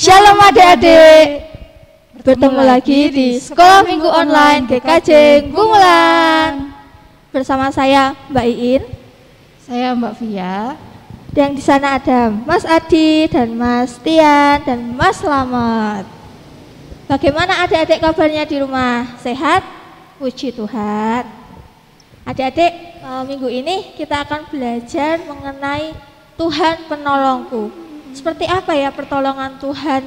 Shalom adik-adik. Bertemu lagi di Sekolah Minggu Online GKJ Gumulan. Bersama saya Mbak Iin, saya Mbak Via, dan di sana ada Mas Adi dan Mas Tian dan Mas Slamet. Bagaimana adik-adik kabarnya di rumah? Sehat? Puji Tuhan. Adik-adik, minggu ini kita akan belajar mengenai Tuhan penolongku. Seperti apa ya pertolongan Tuhan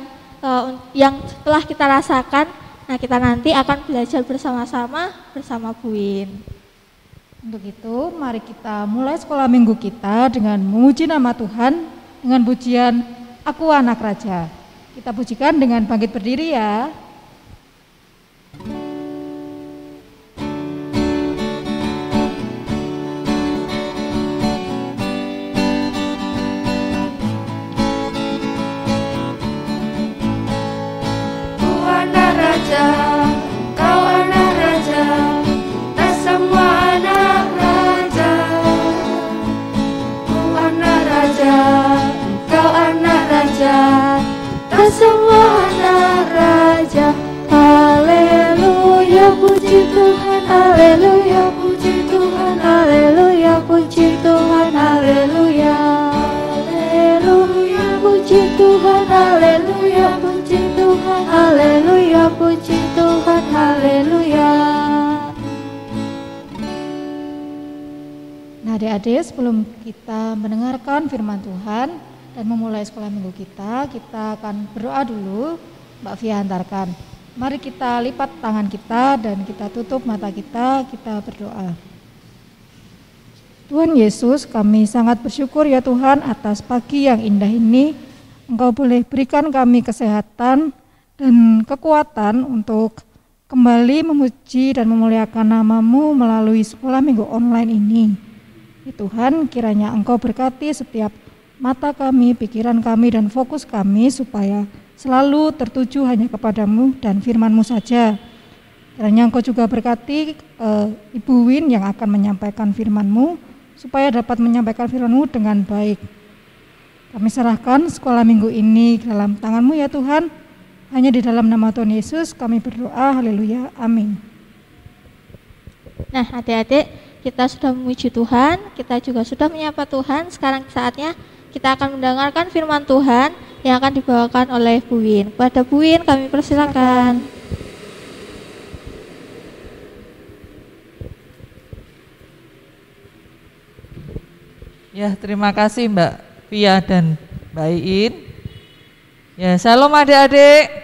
yang telah kita rasakan? Nah, kita nanti akan belajar bersama-sama bersama Bu Win. Untuk itu, mari kita mulai sekolah minggu kita dengan memuji nama Tuhan dengan pujian Aku Anak Raja. Kita pujikan dengan bangkit berdiri ya. Kau anak raja, tak semua anak raja. Kau anak raja, kau anak raja, tak semua anak raja. Haleluya, puji Tuhan, haleluya, puji Tuhan, haleluya, puji Tuhan, haleluya. Haleluya, puji Tuhan, haleluya, puji Tuhan, haleluya, puji Tuhan, haleluya. Nah adik-adik, sebelum kita mendengarkan firman Tuhan dan memulai sekolah minggu kita akan berdoa dulu. Mbak Via hantarkan. Mari kita lipat tangan kita dan kita tutup mata kita berdoa. Tuhan Yesus, kami sangat bersyukur ya Tuhan atas pagi yang indah ini. Engkau boleh berikan kami kesehatan dan kekuatan untuk kembali memuji dan memuliakan nama-Mu melalui sekolah minggu online ini. Ya Tuhan, kiranya Engkau berkati setiap mata kami, pikiran kami, dan fokus kami supaya selalu tertuju hanya kepada-Mu dan firman-Mu saja. Kiranya Engkau juga berkati Ibu Win yang akan menyampaikan firman-Mu supaya dapat menyampaikan firman-Mu dengan baik. Kami serahkan sekolah minggu ini dalam tangan-Mu ya Tuhan. Hanya di dalam nama Tuhan Yesus kami berdoa, haleluya, amin. Nah adik-adik, kita sudah memuji Tuhan, kita juga sudah menyapa Tuhan. Sekarang saatnya kita akan mendengarkan firman Tuhan yang akan dibawakan oleh Bu Win. Kepada Bu Win kami persilakan. Ya, terima kasih Mbak Via dan Mbak Iin. Ya, shalom adik-adik.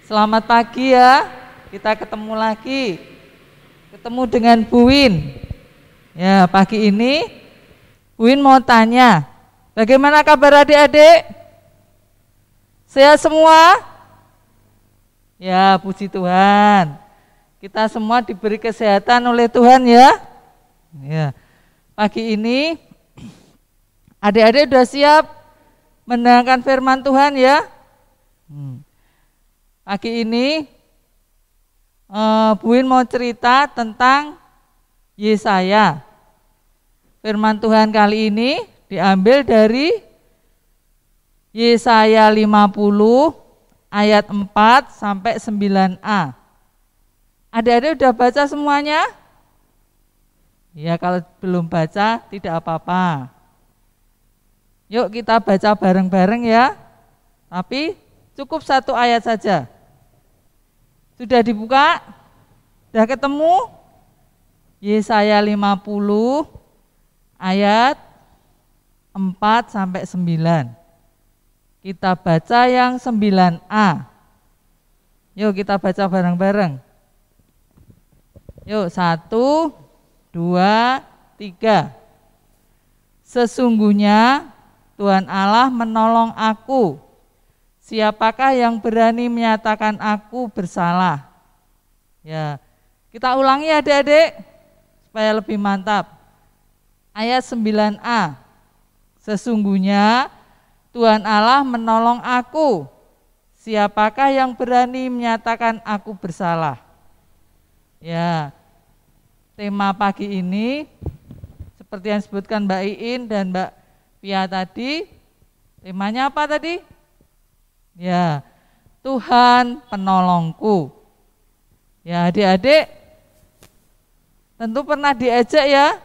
Selamat pagi ya. Kita ketemu lagi. Ketemu dengan Bu Win. Ya, pagi ini Bu Win mau tanya, bagaimana kabar adik-adik? Sehat semua? Ya, puji Tuhan. Kita semua diberi kesehatan oleh Tuhan ya. Ya. Pagi ini adik-adik sudah siap mendengarkan firman Tuhan ya. Pagi ini Bu Win mau cerita tentang Yesaya. Firman Tuhan kali ini diambil dari Yesaya 50 ayat 4 sampai 9a. Adik-adik sudah baca semuanya? Ya, kalau belum baca tidak apa-apa. Yuk kita baca bareng-bareng ya. Tapi cukup satu ayat saja. Sudah dibuka? Sudah ketemu? Yesaya 50 ayat 4 sampai 9. Kita baca yang 9a. Yuk kita baca bareng-bareng. Yuk 1, 2, 3. Sesungguhnya Tuhan Allah menolong aku. Siapakah yang berani menyatakan aku bersalah? Ya, kita ulangi adik-adik supaya lebih mantap. Ayat 9a. Sesungguhnya Tuhan Allah menolong aku. Siapakah yang berani menyatakan aku bersalah? Ya, tema pagi ini seperti yang disebutkan Mbak Iin dan Mbak Via tadi, temanya apa tadi? Ya, Tuhan penolongku. Ya, adik-adik tentu pernah diejek ya,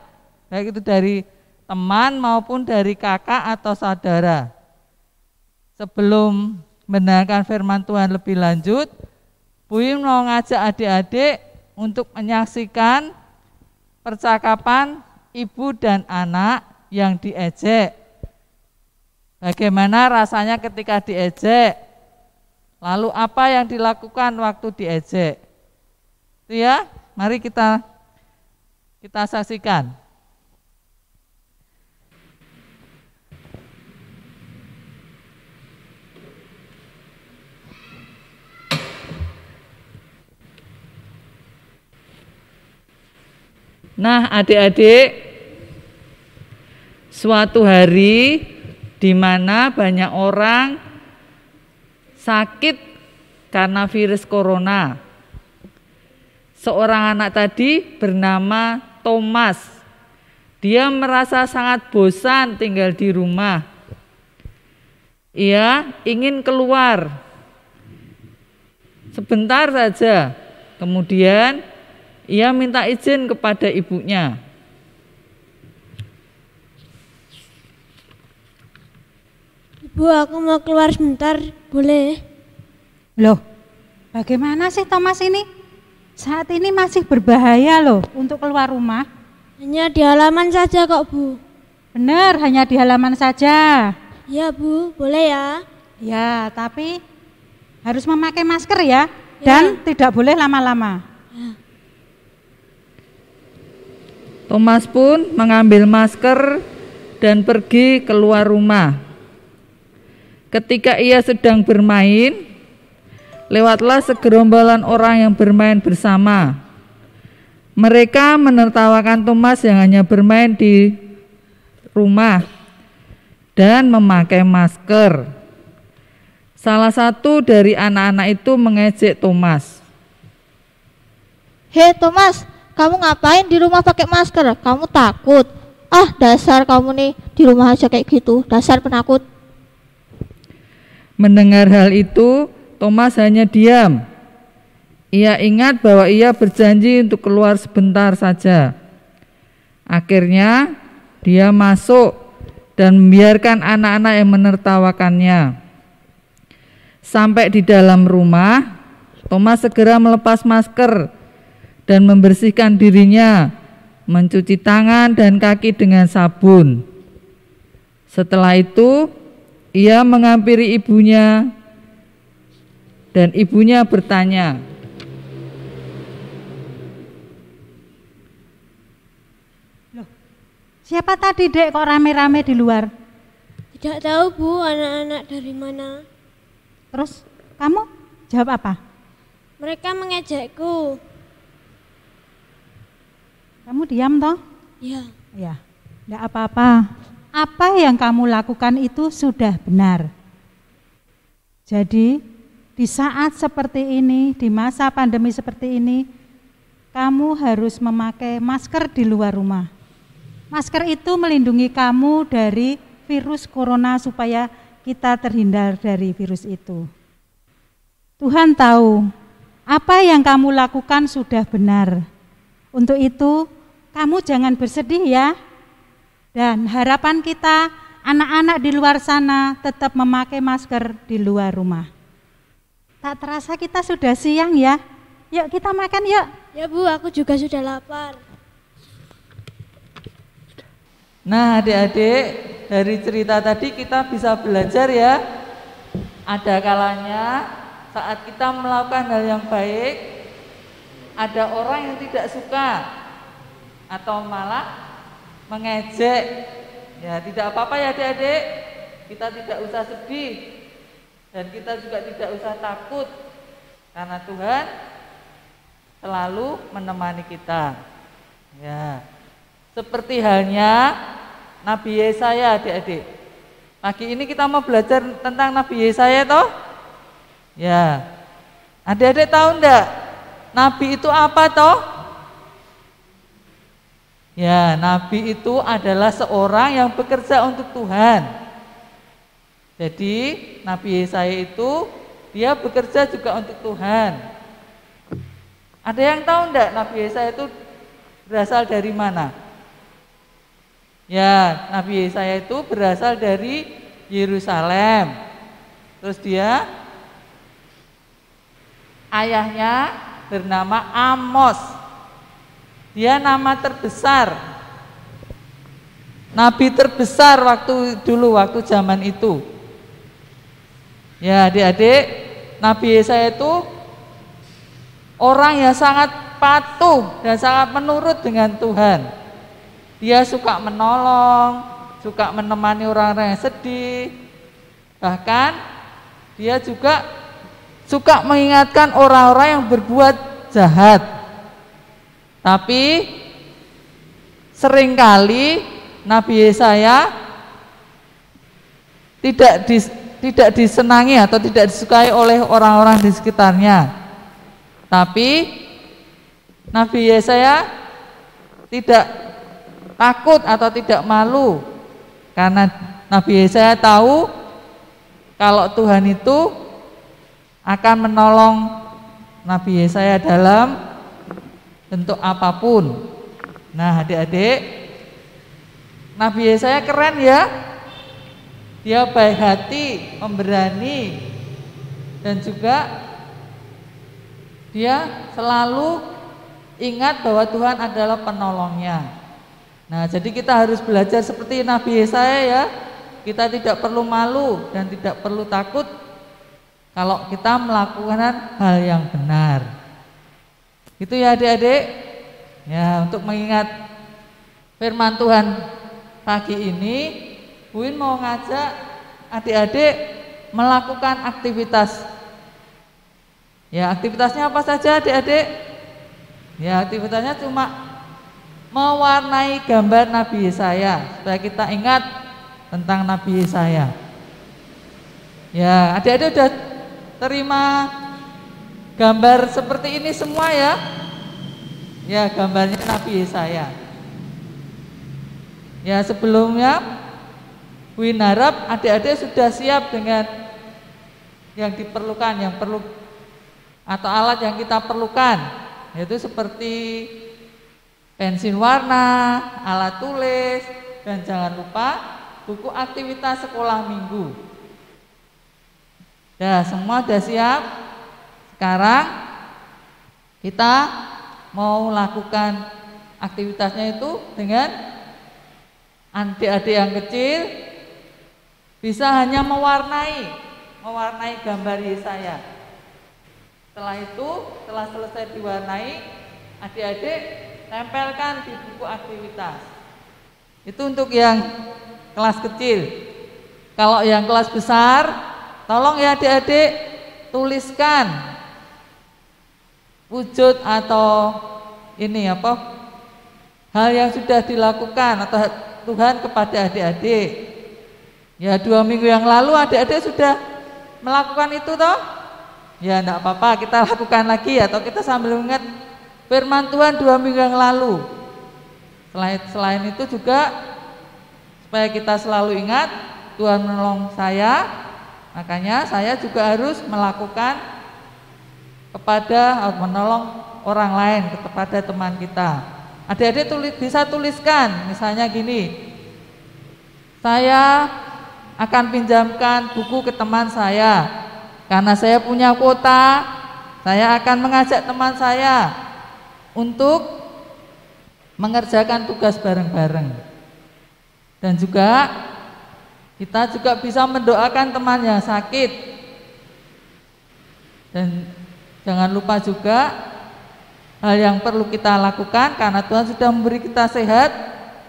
baik itu dari teman maupun dari kakak atau saudara. Sebelum mendengarkan firman Tuhan lebih lanjut, Bu Im mau ngajak adik-adik untuk menyaksikan percakapan ibu dan anak yang diejek. Bagaimana rasanya ketika diejek? Lalu apa yang dilakukan waktu diejek? Itu ya, mari kita saksikan. Nah, adik-adik, suatu hari di mana banyak orang sakit karena virus corona. Seorang anak tadi bernama Thomas. Dia merasa sangat bosan tinggal di rumah. Ia ingin keluar sebentar saja. Kemudian ia minta izin kepada ibunya. Ibu, aku mau keluar sebentar, boleh? Loh, bagaimana sih Thomas ini? Saat ini masih berbahaya loh untuk keluar rumah. Hanya di halaman saja kok, Bu. Benar, hanya di halaman saja. Ya, Bu, boleh ya? Ya, tapi harus memakai masker ya, dan tidak boleh lama-lama. Thomas pun mengambil masker dan pergi keluar rumah. Ketika ia sedang bermain, lewatlah segerombolan orang yang bermain bersama. Mereka menertawakan Thomas yang hanya bermain di rumah dan memakai masker. Salah satu dari anak-anak itu mengejek Thomas. Hei Thomas, kamu ngapain di rumah pakai masker? Kamu takut? Ah, dasar kamu nih di rumah aja kayak gitu, dasar penakut. Mendengar hal itu, Thomas hanya diam. Ia ingat bahwa ia berjanji untuk keluar sebentar saja. Akhirnya, dia masuk dan membiarkan anak-anak yang menertawakannya. Sampai di dalam rumah, Thomas segera melepas masker dan membersihkan dirinya, mencuci tangan dan kaki dengan sabun. Setelah itu, ia menghampiri ibunya dan ibunya bertanya, Loh, siapa tadi dek kok rame-rame di luar? Tidak tahu, Bu, anak-anak dari mana. Terus kamu jawab apa? Mereka mengejekku. Kamu diam toh? Ya. Ya, tidak apa-apa. Apa yang kamu lakukan itu sudah benar. Jadi di saat seperti ini, di masa pandemi seperti ini, kamu harus memakai masker di luar rumah. Masker itu melindungi kamu dari virus corona supaya kita terhindar dari virus itu. Tuhan tahu apa yang kamu lakukan sudah benar. Untuk itu kamu jangan bersedih ya. Dan harapan kita anak-anak di luar sana tetap memakai masker di luar rumah. Tak terasa kita sudah siang ya. Yuk kita makan yuk. Ya, Bu, aku juga sudah lapar. Nah, adik-adik, dari cerita tadi kita bisa belajar ya. Ada kalanya saat kita melakukan hal yang baik, ada orang yang tidak suka atau malah mengejek. Ya, tidak apa-apa ya adik-adik. Kita tidak usah sedih dan kita juga tidak usah takut, karena Tuhan selalu menemani kita. Ya. Seperti halnya Nabi Yesaya adik-adik. Pagi ini kita mau belajar tentang Nabi Yesaya toh? Ya. Adik-adik tahu enggak? Nabi itu apa toh? Ya, nabi itu adalah seorang yang bekerja untuk Tuhan. Jadi Nabi Yesaya itu dia bekerja juga untuk Tuhan. Ada yang tahu enggak Nabi Yesaya itu berasal dari mana? Ya, Nabi Yesaya itu berasal dari Yerusalem. Terus dia ayahnya bernama Amos. Dia nama terbesar, nabi terbesar waktu zaman itu. Ya, adik-adik, Nabi Yesaya itu orang yang sangat patuh dan sangat menurut dengan Tuhan. Dia suka menolong, suka menemani orang-orang yang sedih. Bahkan dia juga suka mengingatkan orang-orang yang berbuat jahat. Tapi seringkali Nabi Yesaya tidak disenangi atau tidak disukai oleh orang-orang di sekitarnya. Tapi Nabi Yesaya tidak takut atau tidak malu, karena Nabi Yesaya tahu kalau Tuhan itu akan menolong Nabi Yesaya dalam bentuk apapun. Nah, adik-adik, Nabi Yesaya keren ya. Dia baik hati, pemberani, dan juga dia selalu ingat bahwa Tuhan adalah penolongnya. Nah, jadi kita harus belajar seperti Nabi Yesaya ya. Kita tidak perlu malu dan tidak perlu takut kalau kita melakukan hal yang benar. Itu ya adik-adik. Ya, untuk mengingat firman Tuhan pagi ini, Bu In mau ngajak adik-adik melakukan aktivitas. Ya, aktivitasnya apa saja adik-adik? Ya, aktivitasnya cuma mewarnai gambar Nabi Yesaya supaya kita ingat tentang Nabi Yesaya. Ya, adik-adik udah terima gambar seperti ini semua ya? Ya, gambarnya Nabi Yesaya. Ya, sebelumnya Bu In harap adik-adik sudah siap dengan yang diperlukan, yang perlu atau alat yang kita perlukan, yaitu seperti pensil warna, alat tulis, dan jangan lupa buku aktivitas sekolah minggu. Ya, semua sudah siap. Sekarang kita mau lakukan aktivitasnya itu dengan adik-adik yang kecil bisa hanya mewarnai gambar Yesaya. Setelah itu, setelah selesai diwarnai, adik-adik tempelkan di buku aktivitas. Itu untuk yang kelas kecil. Kalau yang kelas besar, tolong ya adik-adik tuliskan wujud atau ini apa hal yang sudah dilakukan atau Tuhan kepada adik-adik. Ya, 2 minggu yang lalu adik-adik sudah melakukan itu toh? Ya, enggak apa-apa, kita lakukan lagi atau kita sambil mengingat firman Tuhan 2 minggu yang lalu. Selain itu juga supaya kita selalu ingat Tuhan menolong saya, makanya saya juga harus melakukan kepada menolong orang lain, kepada teman kita. Adik-adik bisa tuliskan, misalnya gini, saya akan pinjamkan buku ke teman saya, karena saya punya kuota, saya akan mengajak teman saya untuk mengerjakan tugas bareng-bareng. Dan juga kita juga bisa mendoakan teman yang sakit. Dan jangan lupa juga hal yang perlu kita lakukan, karena Tuhan sudah memberi kita sehat,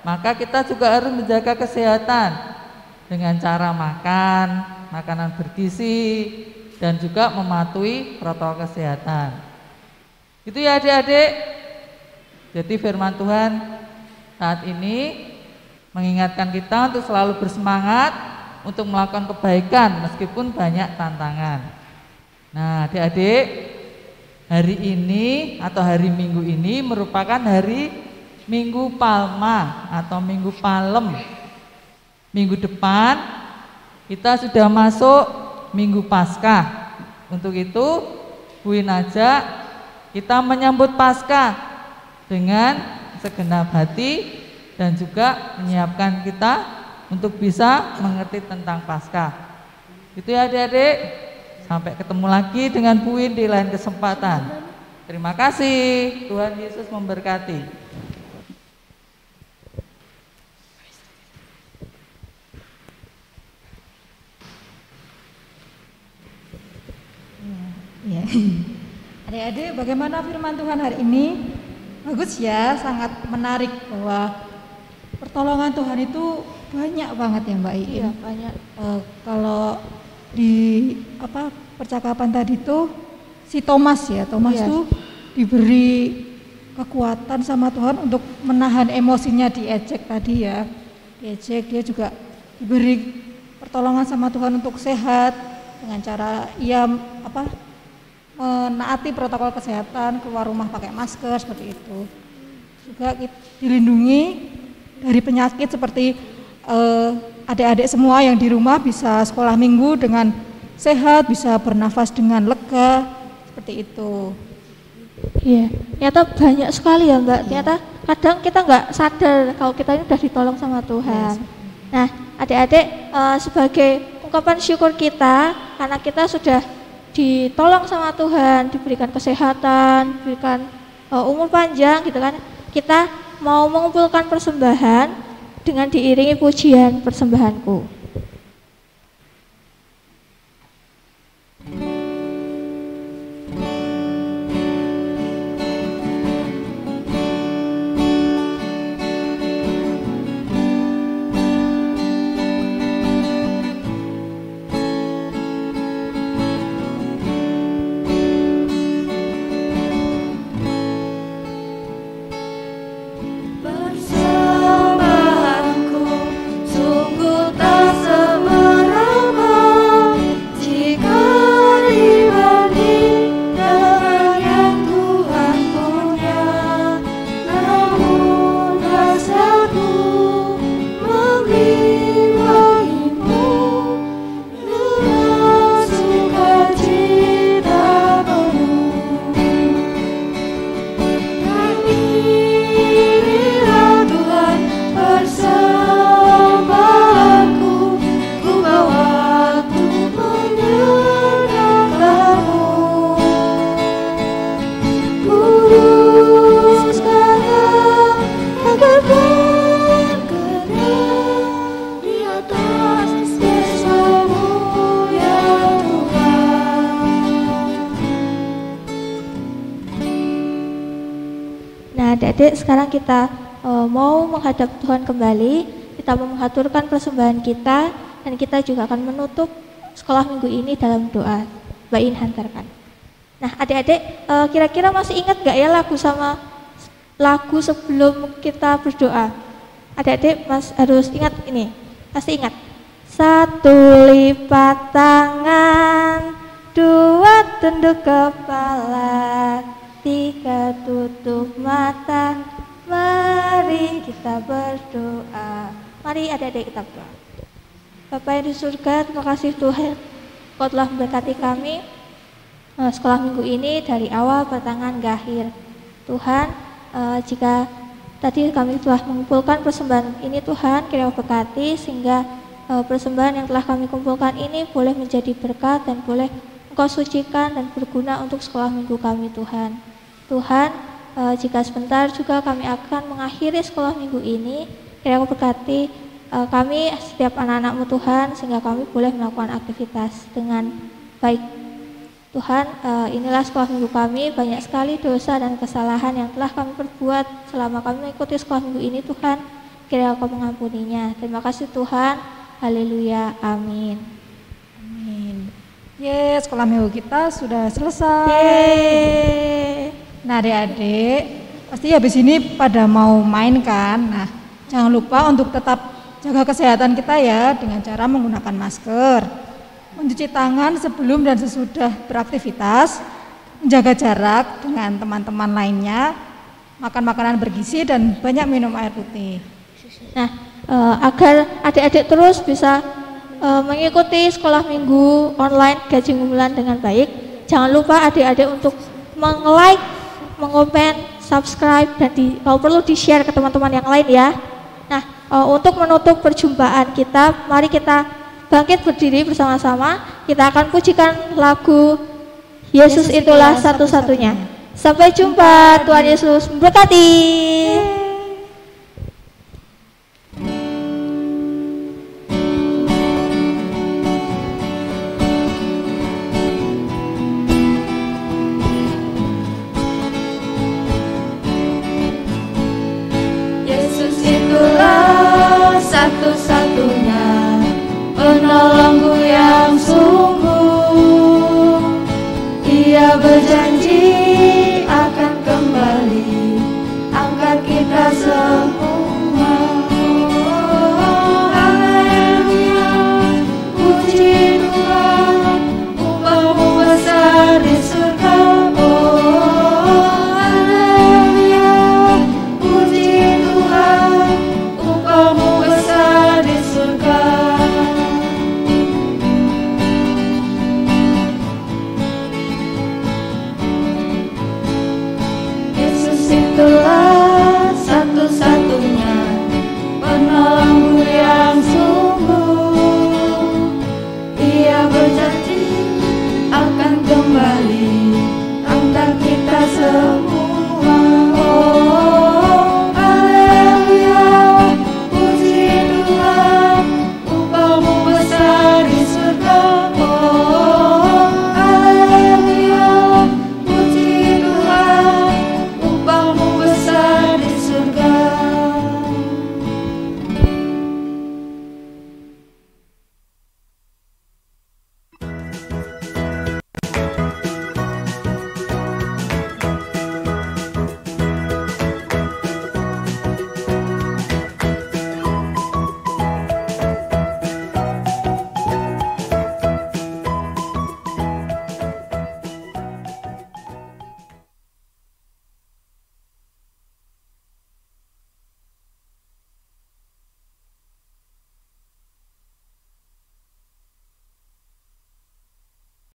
maka kita juga harus menjaga kesehatan dengan cara makan makanan bergizi dan juga mematuhi protokol kesehatan. Itu ya adik-adik. Jadi firman Tuhan saat ini mengingatkan kita untuk selalu bersemangat untuk melakukan kebaikan meskipun banyak tantangan. Nah, adik-adik, hari ini atau hari Minggu ini merupakan hari Minggu Palma atau Minggu Palem. Minggu depan kita sudah masuk Minggu Paskah. Untuk itu, Bu Win ajak kita menyambut Paskah dengan segenap hati dan juga menyiapkan kita untuk bisa mengerti tentang Paskah. Itu ya adik-adik. Sampai ketemu lagi dengan Bu Win di lain kesempatan. Terima kasih. Tuhan Yesus memberkati. Ya. Adik-adik, bagaimana firman Tuhan hari ini? Bagus ya, sangat menarik bahwa pertolongan Tuhan itu banyak banget ya Mbak Iin. Iya, banyak. Kalau di percakapan tadi tuh si Thomas tuh diberi kekuatan sama Tuhan untuk menahan emosinya diejek tadi ya. Diejek, dia juga diberi pertolongan sama Tuhan untuk sehat dengan cara ia menaati protokol kesehatan, keluar rumah pakai masker seperti itu. Juga dilindungi dari penyakit seperti adik-adik semua yang di rumah bisa sekolah minggu dengan sehat, bisa bernafas dengan lega, seperti itu. Iya, ternyata banyak sekali ya Mbak. Ternyata kadang kita nggak sadar kalau kita ini udah ditolong sama Tuhan. Nah, adik-adik sebagai ungkapan syukur kita karena kita sudah ditolong sama Tuhan, diberikan kesehatan, diberikan umur panjang gitu kan. Kita mau mengumpulkan persembahan dengan diiringi pujian persembahanku. Adik-adik, sekarang kita mau menghadap Tuhan kembali. Kita mau mengaturkan persembahan kita dan kita juga akan menutup sekolah minggu ini dalam doa. Mbak In hantarkan. Nah, adik-adik, kira-kira masih ingat gak ya lagu sebelum kita berdoa? Adik-adik harus ingat ini. Pasti ingat. 1 lipat tangan, 2 tunduk kepala, 3 tutup mata, mari kita berdoa. Mari adik-adik kita berdoa. Bapa yang di surga, terima kasih Tuhan, Kau telah memberkati kami sekolah minggu ini dari awal pertengahan hingga akhir. Tuhan, jika tadi kami telah mengumpulkan persembahan ini Tuhan, kiranya berkati sehingga persembahan yang telah kami kumpulkan ini boleh menjadi berkat dan boleh Engkau sucikan dan berguna untuk sekolah minggu kami Tuhan. Tuhan, jika sebentar juga kami akan mengakhiri sekolah minggu ini, kiranya berkati kami setiap anak-anak-Mu Tuhan, sehingga kami boleh melakukan aktivitas dengan baik. Tuhan, inilah sekolah minggu kami, banyak sekali dosa dan kesalahan yang telah kami perbuat selama kami mengikuti sekolah minggu ini Tuhan, kiranya Kau mengampuninya. Terima kasih Tuhan, haleluya, amin. Amin. Yes, sekolah minggu kita sudah selesai. Yeay. Nah adik-adik, pasti habis ini pada mau main kan? Nah, jangan lupa untuk tetap jaga kesehatan kita ya dengan cara menggunakan masker, mencuci tangan sebelum dan sesudah beraktivitas, menjaga jarak dengan teman-teman lainnya, makan makanan bergizi dan banyak minum air putih. Nah, agar adik-adik terus bisa mengikuti sekolah minggu online Gaji Gumbulan dengan baik. Jangan lupa adik-adik untuk meng-like, mengomen, subscribe, dan kalau perlu di-share ke teman-teman yang lain ya. Nah, untuk menutup perjumpaan kita, mari kita bangkit berdiri bersama-sama. Kita akan pujikan lagu Yesus Itulah Satu-Satunya. Sampai jumpa, Tuhan Yesus memberkati.